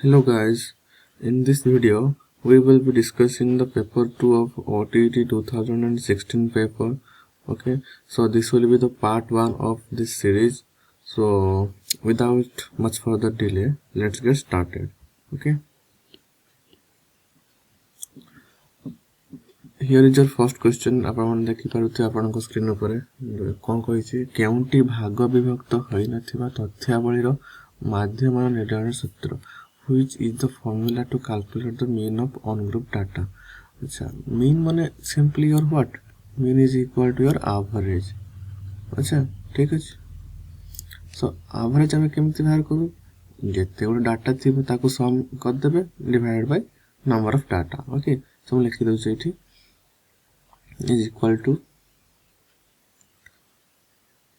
Hello guys, in this video we will be discussing the paper 2 of OTET 2016 paper. Okay, so this will be the part 1 of this series. So without much further delay, let's get started. Okay, here is your first question. आपण देखिपारुथे आपनको screen ऊपर कौन कहिछि केउंटी भाग विभक्त होई नथिबा तथ्यावलीर माध्यम निर्धारण सूत्र which is the formula to calculate the mean of on group data. अच्छा mean माने simply your what? Mean is equal to your average. अच्छा ठीक अछि so average हमें केमति बाहर करू जेते गोटे डाटा थिबो ताको सम कर देबे divided by number of data okay so लिखि दउ छै एठी is equal to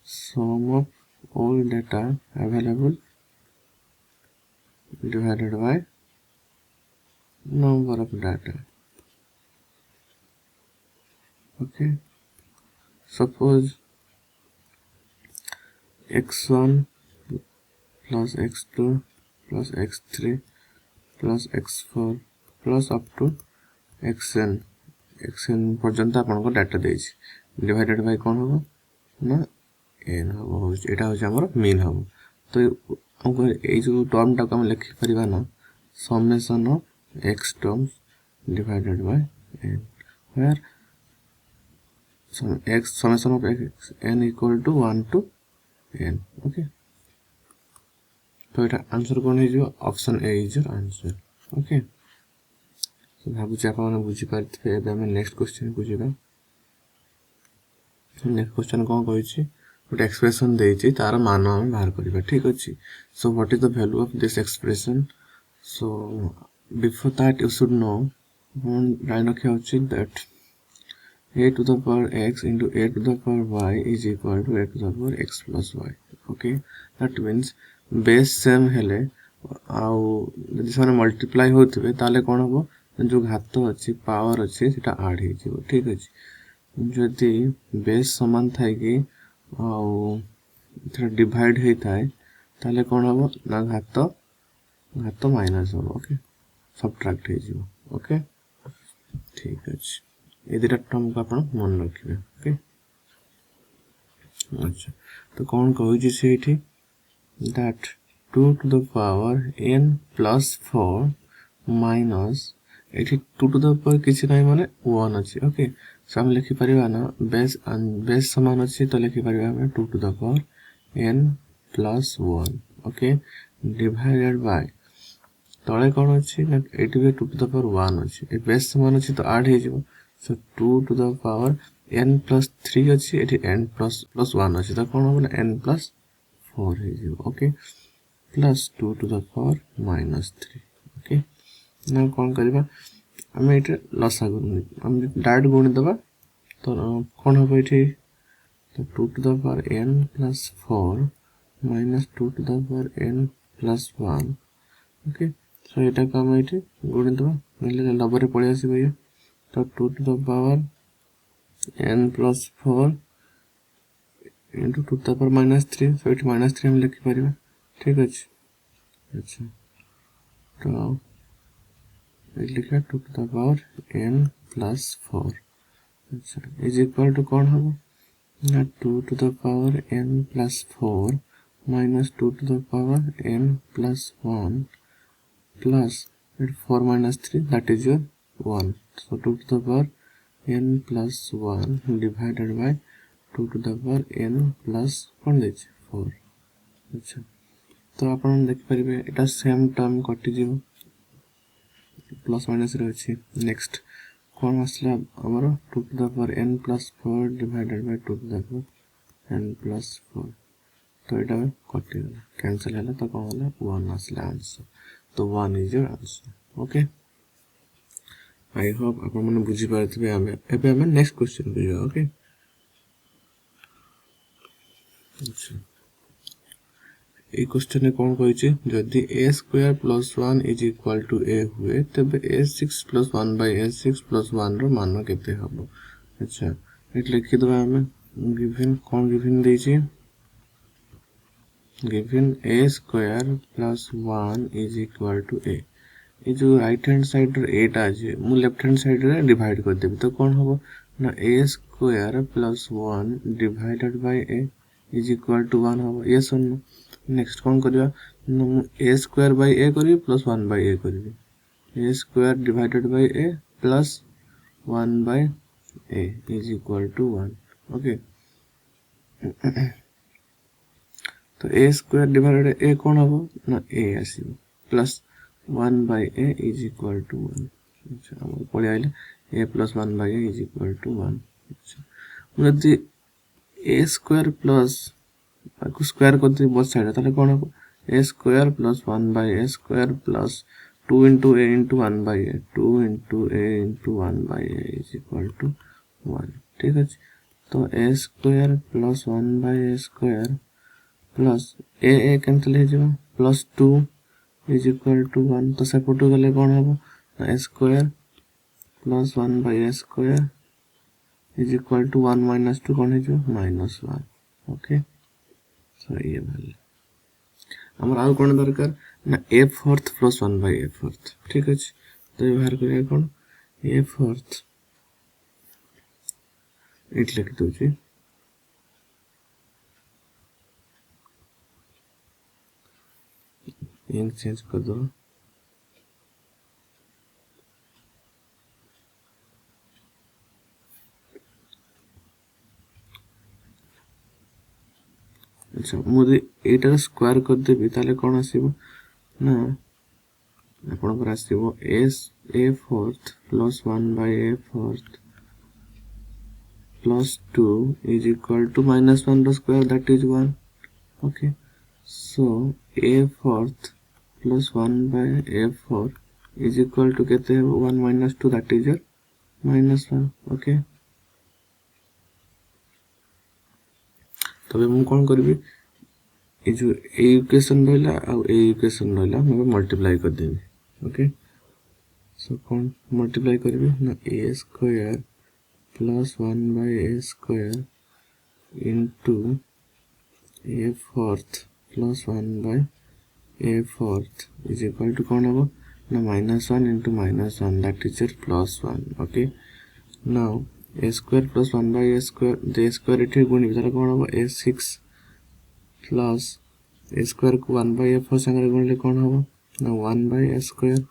sum of all data available divided by number of data. Okay, suppose x1 plus x2 plus x3 plus x4 plus up to xn पर्यंत आपनको data देछि divided by कोन हो ना n हो एटा हो हमर मीन हो तो हमको ए जो टर्म टा हम लिखि परिबा ना summation of x terms divided by n where x summation of x n equal to 1 to n. Okay, तो এটা आंसर कोन है जो option A is your answer. Okay तो भाबु जे आपण बुझी पारथिबे एबे हम नेक्स्ट क्वेश्चन को जेबा. नेक्स्ट क्वेश्चन कोन कहै छी ଗୋଟେ एक्सप्रेशन देछि तार मान हम बाहर करबा ठीक अछि. So what is the value of this expression. So before that you should know right रखे अछि that a to the power x into a to the power y is equal to a to the power x plus y. Okay, that means base same हेले आउ जदि से multiply होथिबे ताले कोन हबो जो घात अछि पावर अछि सेटा ऐड हे जिवो ठीक अछि जदि बेस समान थाय कि आउ इथरा डिवाइड हे थाय ताले कोन हबो ना घात माइनस हबो. ओके सबट्रैक्ट हे जिवो. ओके ठीक अछि ये दुटा टर्म को आपण मन रखिबे. ओके अच्छा तो कौन कहै छी सेठी that 2 to the power n plus 4 minus एठी 2 to the power किछि नै माने 1 अछि. ओके सो हम लिखि परिबा ना बेस समान अछि तो लिखि परिबा हम 2 to the power n plus 1. Okay divided by तळे कोन अछि ना एठी भी 2 to the power 1 अछि ए बेस समान अछि तो ऐड हे जिवो. So 2 to the power n plus 3 अच्छी एठी n plus 1 अच्छी तो कौन होगा n plus 4 है जी. Okay plus 2 to the power minus 3. Okay ना कौन करिबा हम एठी लसा गुण हम डायरेक्ट गुण दबा तो कौन होबो एठी तो 2 to the power n plus 4 minus 2 to the power n plus 1. Okay so एटा का हम एठी गुण दबा मिले लबरे पळे आसी भैया तो 2 to the power n plus 4 into 2 to the power minus 3 so it minus 3 हम लिखि परिबा ठीक अछि. अच्छा तो ये लिखा 2 to the power n plus 4 अच्छा is equal to कौन होबो ना 2 to the power n plus 4 minus 2 to the power n plus 1 plus 4 minus 3 that is your 1. So 2 to the power n plus 1 divided by 2 to the power n plus 4. अच्छा तो आपण देख परिबे एटा same term कटि जिवो plus minus रे अछि. Next कोन आसला हमर 2 to the power n plus 4 divided by 2 to the power n plus 4 तो एटा कटि गेला कैंसिल होला तो कोन होला 1 आसला आंसर. तो 1 is your answer. Okay I hope आपण माने बुझी पारथिबे. एबे हम नेक्स्ट क्वेश्चन पे जाओ. ओके अच्छा ए क्वेश्चन में कोन कहै छै जदि a² + 1 = a हुए तबे a6 + 1 / a6 + 1 रो मान केते हबो. अच्छा एट लिखि दबा हम गिवन कोन गिवन दै छै given A square plus 1 is equal to A ये जो राइट हैंड साइड एटा अच्छे मुझे लेफ्ट हैंड साइड रे डिवाइड कर देबी तो कौन हम ना A square plus 1 divided by A is equal to 1 हम ये सुन नेक्स्ट कौन करबा ए स्क्वायर बाय ए करी प्लस 1 बाय ए करी A square divided by A plus 1 by A is equal to 1 okay तो ए स्क्वायर डिवाइडेड ए कौन हम ना ए आसीबो plus 1 by a is equal to 1 अच्छा हम पढ़े आइले a plus 1 by a is equal to 1 अच्छा यदि a square plus को स्क्वायर करते बोथ साइड ताले कोन हो a square plus 1 by a square plus 2 into a into 1 by a 2 into a into 1 by a is equal to 1 ठीक है तो a square plus 1 by a square plus a cancel हो जाए plus 2 is equal to 1 तो सेपटू गले कौन हम a square plus 1 by a square is equal to 1 minus 2 कौन है minus 1 ओके सो ये भले हमारा आउ कौन दरकार ना a fourth plus 1 by a fourth ठीक है तो ये बाहर करिए कौन a fourth इट लिख दो जी इंक चेंज कर दो अच्छा मुझे एटार स्क्वायर कर देबी ताले कोन आसीबो ना आपण पर आसीबो a fourth plus 1 by a fourth plus 2 is equal to minus 1 the square that is 1 okay so a fourth plus 1 by a4 is equal to कहते हैं 1 minus 2 that is your minus 1 okay तबे मु कोन करबी ए जो ए equation रहला आ ए equation रहला मैं multiply कर देबी ओके सो कोन मल्टीप्लाई करबी ना a square plus 1 by a square into a fourth plus 1 by a fourth is equal to कौन होगा ना minus 1 into minus 1 that is your plus 1 okay now a square plus 1 by a square the square इटे गुणी बिचारा कौन होगा a6 plus a square को 1 by a 4 संगे गुणले कौन होगा ना 1 by a square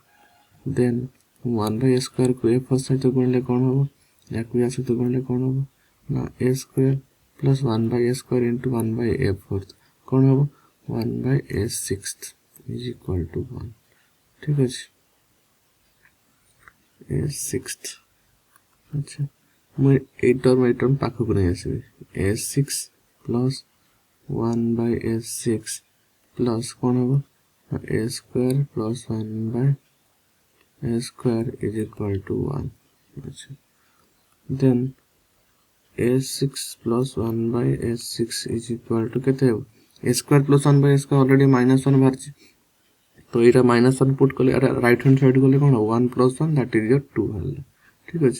then 1 by a square को a 4 सहित गुणले कौन होगा या कोई आ सकते गुणले कौन होगा ना a square plus 1 by a square into 1 by a fourth कौन होगा 1 by a sixth is equal to 1 ठीक है a sixth अच्छा मैं 8 टर्म पाख को नहीं आसीबे a6 plus 1 by a6 plus कौन होगा a square plus 1 by a square is equal to 1 अच्छा then a6 plus 1 by a6 is equal to कहते हैं a square plus 1 by a square already minus 1 बाहर तो ये minus 1 पुट कले right hand side कले कौन 1 plus 1 that is your 2 हल ठीक है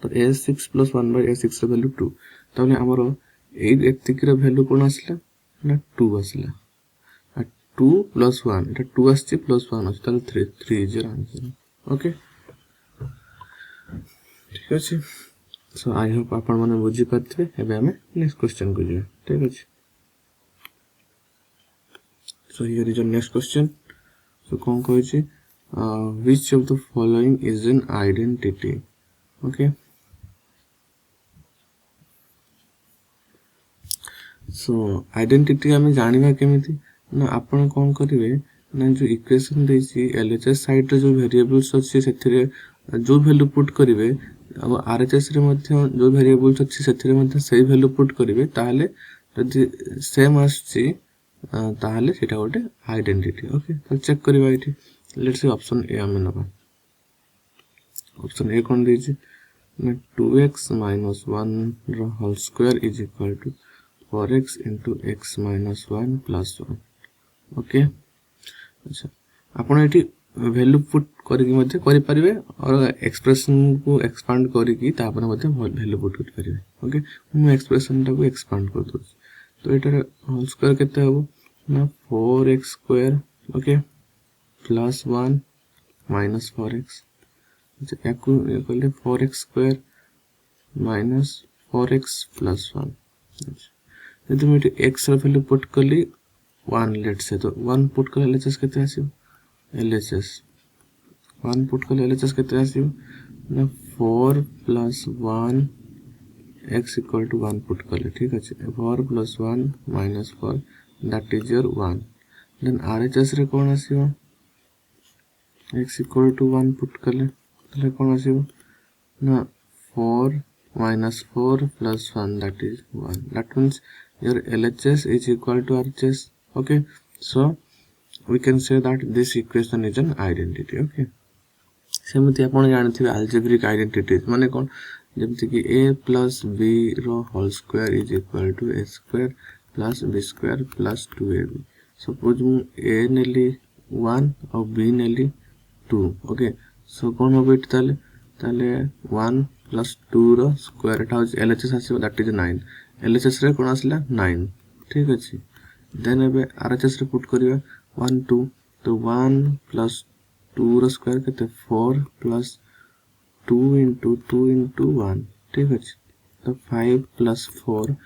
तो a6 plus 1 by a6 ର वैल्यू 2 तबले हमरो ए एतिक ର वैल्यू कोन आसला ना 2 आसला 2 plus 1 এটা 2 আসছে plus 1 আছে তাহলে 3 is your answer ओके ठीक আছে सो आई होप आपण माने बुझी पाथबे एबे हमें नेक्स्ट क्वेश्चन को जे ठीक अछि so here is your next question so कौन कहै छी which of the following is an identity okay so identity हमें जानिबा केमिति ना आपण कौन करिवे ना जो इक्वेशन देछि LHS साइड रे जो वेरिएबल्स अछि सेथिरे जो वैल्यू पुट करिवे अब RHS रे मध्ये जो वेरिएबल्स अछि सेथिरे मध्ये सेही वैल्यू पुट करिवे ताहाले जदि सेम आछि ताहाले सेटा गोटे आइडेंटिटी ओके तो चेक करबा इठी लेट्स सी ऑप्शन ए हम नबा ऑप्शन ए कोन देछि ना 2x - 1 रो whole square is equal to 4x into x minus 1 plus 1 okay अच्छा आपण एठी वैल्यू पुट करिकि मध्ये करि परिबे और एक्सप्रेशन को एक्सपांड करिकि तापर मध्ये वैल्यू पुट करि परिबे ओके हम एक्सप्रेशन टा को एक्सपांड कर दो तो एटा होल स्क्वायर केते हो ना 4x² okay plus 1 minus 4x या कहले 4x² माइनस 4x प्लस 1 यदि मुझे x वैल्यू पुट कली 1 लेट से तो 1 पुट कर LHS केते आसीबो LHS 1 पुट कर LHS केते आसीबो ना 4 plus 1 x equal to 1 put कले ठीक अच्छे 4 plus 1 minus 4 that is your 1 then RHS रे कौन आसीबो x इक्वल टू 1 पुट कले तले कौन आसीबो ना 4 minus 4 plus 1 that is 1 that means your LHS is equal to RHS okay so we can say that this equation is an identity okay सेमती आपण जानथिबे algebraic identities माने कोन जेमति कि a plus b रो whole square is equal to a square plus b square plus 2ab suppose मु a नेली 1 और b नेली 2 okay so कोन होबे ताले 1 plus 2 row square Etah hose LHS आसीबो that is 9 LHS रे कोन आसला 9 ठीक अछि देन एबे RHS रे पुट करियो 1 2 तो 1 प्लस 2 रो स्क्वायर केते 4 प्लस 2 into 2 into 1 ठीक अछि तो 5 plus 4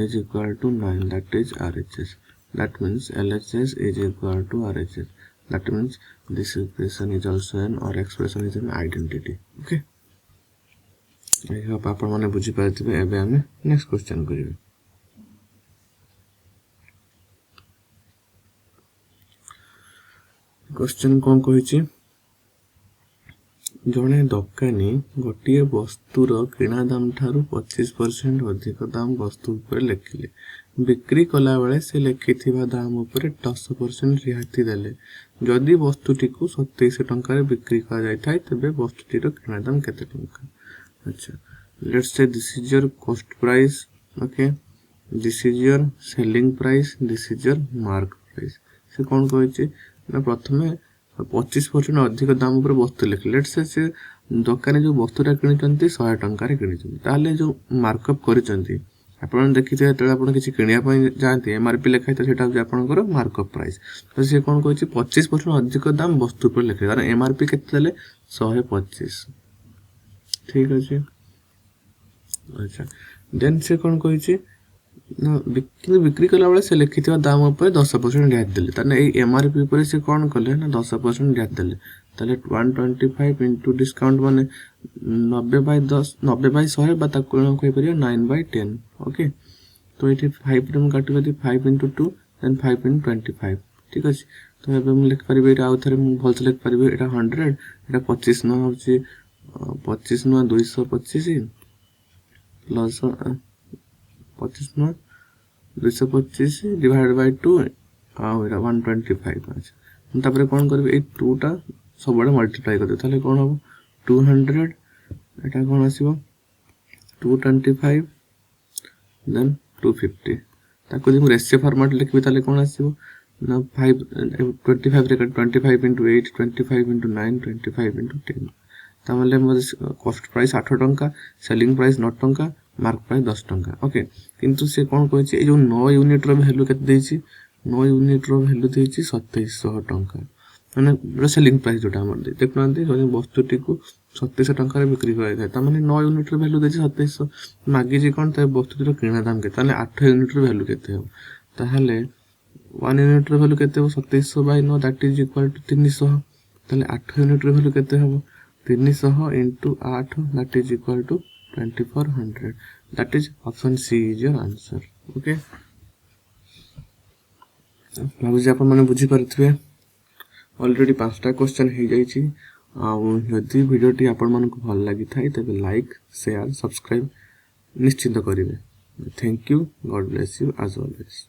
is equal to 9 that is RHS that means LHS is equal to RHS that means this expression is also an or expression is an identity okay I hope आपण माने बुझी पाइथिबे एबे हमें next question करिवे question कोन कहिछि जणे दकानी गोटिए वस्तुर किणा दाम ठारू 25% अधिक दाम वस्तु ऊपर लेखिले बिक्री कला बेले से लेखिथिबा दाम ऊपर 10% रिहाती देले जदि वस्तुटी को 27 टंका रे बिक्री करा जाय थाय तबे वस्तुटीर किणा दाम केते टंका अच्छा let's say this is your cost price okay this is your selling price this is your mark price से कोन कहै छै ना प्रथमे 25% अधिक दाम ऊपर वस्तु लेख लेट्स से दुकान जो वस्तुटा किनिचंती 100 टंका रे किनिचंती ताले जो मार्कअप करिचंती आपण देखिते तळे आपण किछि किनिया पय जानते MRP लेखाय त सेटा आपनकर मार्कअप प्राइस तो से कोन कहै छै 25% अधिक दाम वस्तु पर लेखे कारण MRP केते देले 125 ठीक अछि अच्छा देन से कोन कहै छै ना बिक्री कला बेले से लिखिथिबा दाम ऊपर 10% रिहात देले तने ए MRP ऊपर से कोन करले ना 10% रिहात देले ताले 125 इनटू डिस्काउंट माने 90/100 बा ताको कोइ परियो 9/10 ओके तो एठी 5 रे काटि गति 5 into 2 देन 5 into 25 ठीक अछि तो एबे हम लिख परिबे एटा आउ थरे हम भल से लिख परिबे एटा 100 एटा 25 न होछि 25 न 225 प्लस 25 न 225 डिवाइडेड बाय 2 आ एटा 125 अच्छा तापर कोन करबे ए 2 टा सब बडे मल्टीप्लाई कर दे ताले कोन हो 200 एटा कोन आसीबो 225 देन 250 ताको जे रेशियो फॉर्मेट लिखबे ताले कोन आसीबो ना 5 25 रे 25 into 8 25 into 9 25 into 10 तामले cost price 8 टंका सेलिंग प्राइस 9 टंका मार्क प्राइस 10 टंका ओके किंतु से कोन कहै छै ए जो 9 यूनिट रो वैल्यू केते देछि 9 यूनिट रो वैल्यू देछि 2700 टंका माने सेलिंग प्राइस जोटा हमर देखनांती जने वस्तुटी को 2700 टंका रे बिक्री कराय था त माने 9 यूनिट रो वैल्यू देछि 2700 मागी जे कोन त वस्तुटी रो किणा दाम केते ताले 8 यूनिट रो वैल्यू केते हो ताहाले 1 यूनिट रो वैल्यू केते हो 2700 by 9 that is equal to 300 ताले 8 यूनिट रो वैल्यू केते हो 300 into 8 that is equal to 2400 that is option C is your answer okay भाबु जे अपन माने बुझी परथिबे ऑलरेडी 5टा क्वेश्चन हे जाई छी आ यदि वीडियो टी अपन मन को भल लागि थाई तबे लाइक शेयर सब्सक्राइब निश्चित करिवे thank you God bless you as always